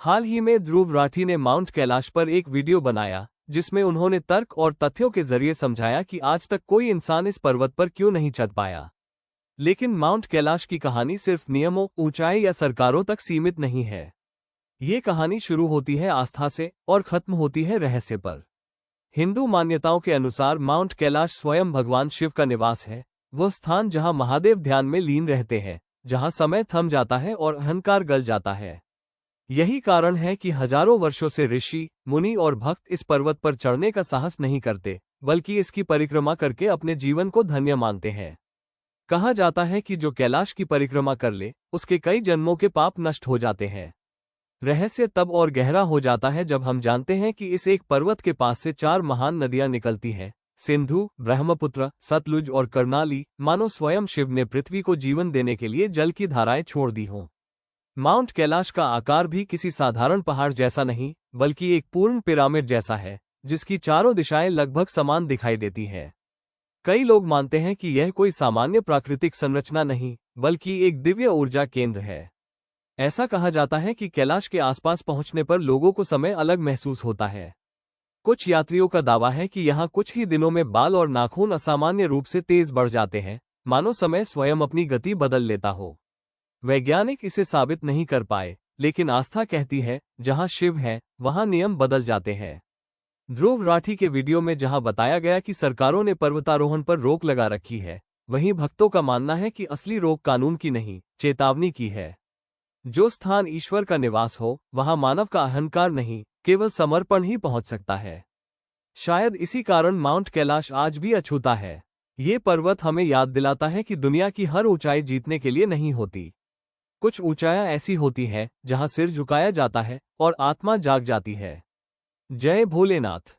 हाल ही में ध्रुव राठी ने माउंट कैलाश पर एक वीडियो बनाया जिसमें उन्होंने तर्क और तथ्यों के जरिए समझाया कि आज तक कोई इंसान इस पर्वत पर क्यों नहीं चढ़ पाया। लेकिन माउंट कैलाश की कहानी सिर्फ नियमों, ऊंचाई या सरकारों तक सीमित नहीं है। ये कहानी शुरू होती है आस्था से और खत्म होती है रहस्य पर। हिंदू मान्यताओं के अनुसार माउंट कैलाश स्वयं भगवान शिव का निवास है, वह स्थान जहां महादेव ध्यान में लीन रहते हैं, जहां समय थम जाता है और अहंकार गल जाता है। यही कारण है कि हजारों वर्षों से ऋषि, मुनि और भक्त इस पर्वत पर चढ़ने का साहस नहीं करते, बल्कि इसकी परिक्रमा करके अपने जीवन को धन्य मानते हैं। कहा जाता है कि जो कैलाश की परिक्रमा कर ले, उसके कई जन्मों के पाप नष्ट हो जाते हैं। रहस्य तब और गहरा हो जाता है जब हम जानते हैं कि इस एक पर्वत के पास से 4 महान नदियां निकलती हैं, सिंधु, ब्रह्मपुत्र, सतलुज और कर्णाली, मानो स्वयं शिव ने पृथ्वी को जीवन देने के लिए जल की धाराएं छोड़ दी हों। माउंट कैलाश का आकार भी किसी साधारण पहाड़ जैसा नहीं, बल्कि एक पूर्ण पिरामिड जैसा है, जिसकी चारों दिशाएं लगभग समान दिखाई देती हैं। कई लोग मानते हैं कि यह कोई सामान्य प्राकृतिक संरचना नहीं, बल्कि एक दिव्य ऊर्जा केंद्र है। ऐसा कहा जाता है कि कैलाश के आसपास पहुंचने पर लोगों को समय अलग महसूस होता है। कुछ यात्रियों का दावा है कि यहाँ कुछ ही दिनों में बाल और नाखून असामान्य रूप से तेज बढ़ जाते हैं, मानो समय स्वयं अपनी गति बदल लेता हो। वैज्ञानिक इसे साबित नहीं कर पाए, लेकिन आस्था कहती है, जहां शिव है, वहां नियम बदल जाते हैं। ध्रुव राठी के वीडियो में जहां बताया गया कि सरकारों ने पर्वतारोहण पर रोक लगा रखी है, वहीं भक्तों का मानना है कि असली रोक कानून की नहीं, चेतावनी की है। जो स्थान ईश्वर का निवास हो, वहां मानव का अहंकार नहीं, केवल समर्पण ही पहुंच सकता है। शायद इसी कारण माउंट कैलाश आज भी अछूता है। ये पर्वत हमें याद दिलाता है कि दुनिया की हर ऊंचाई जीतने के लिए नहीं होती। कुछ ऊंचाइयां ऐसी होती हैं जहां सिर झुकाया जाता है और आत्मा जाग जाती है। जय भोलेनाथ।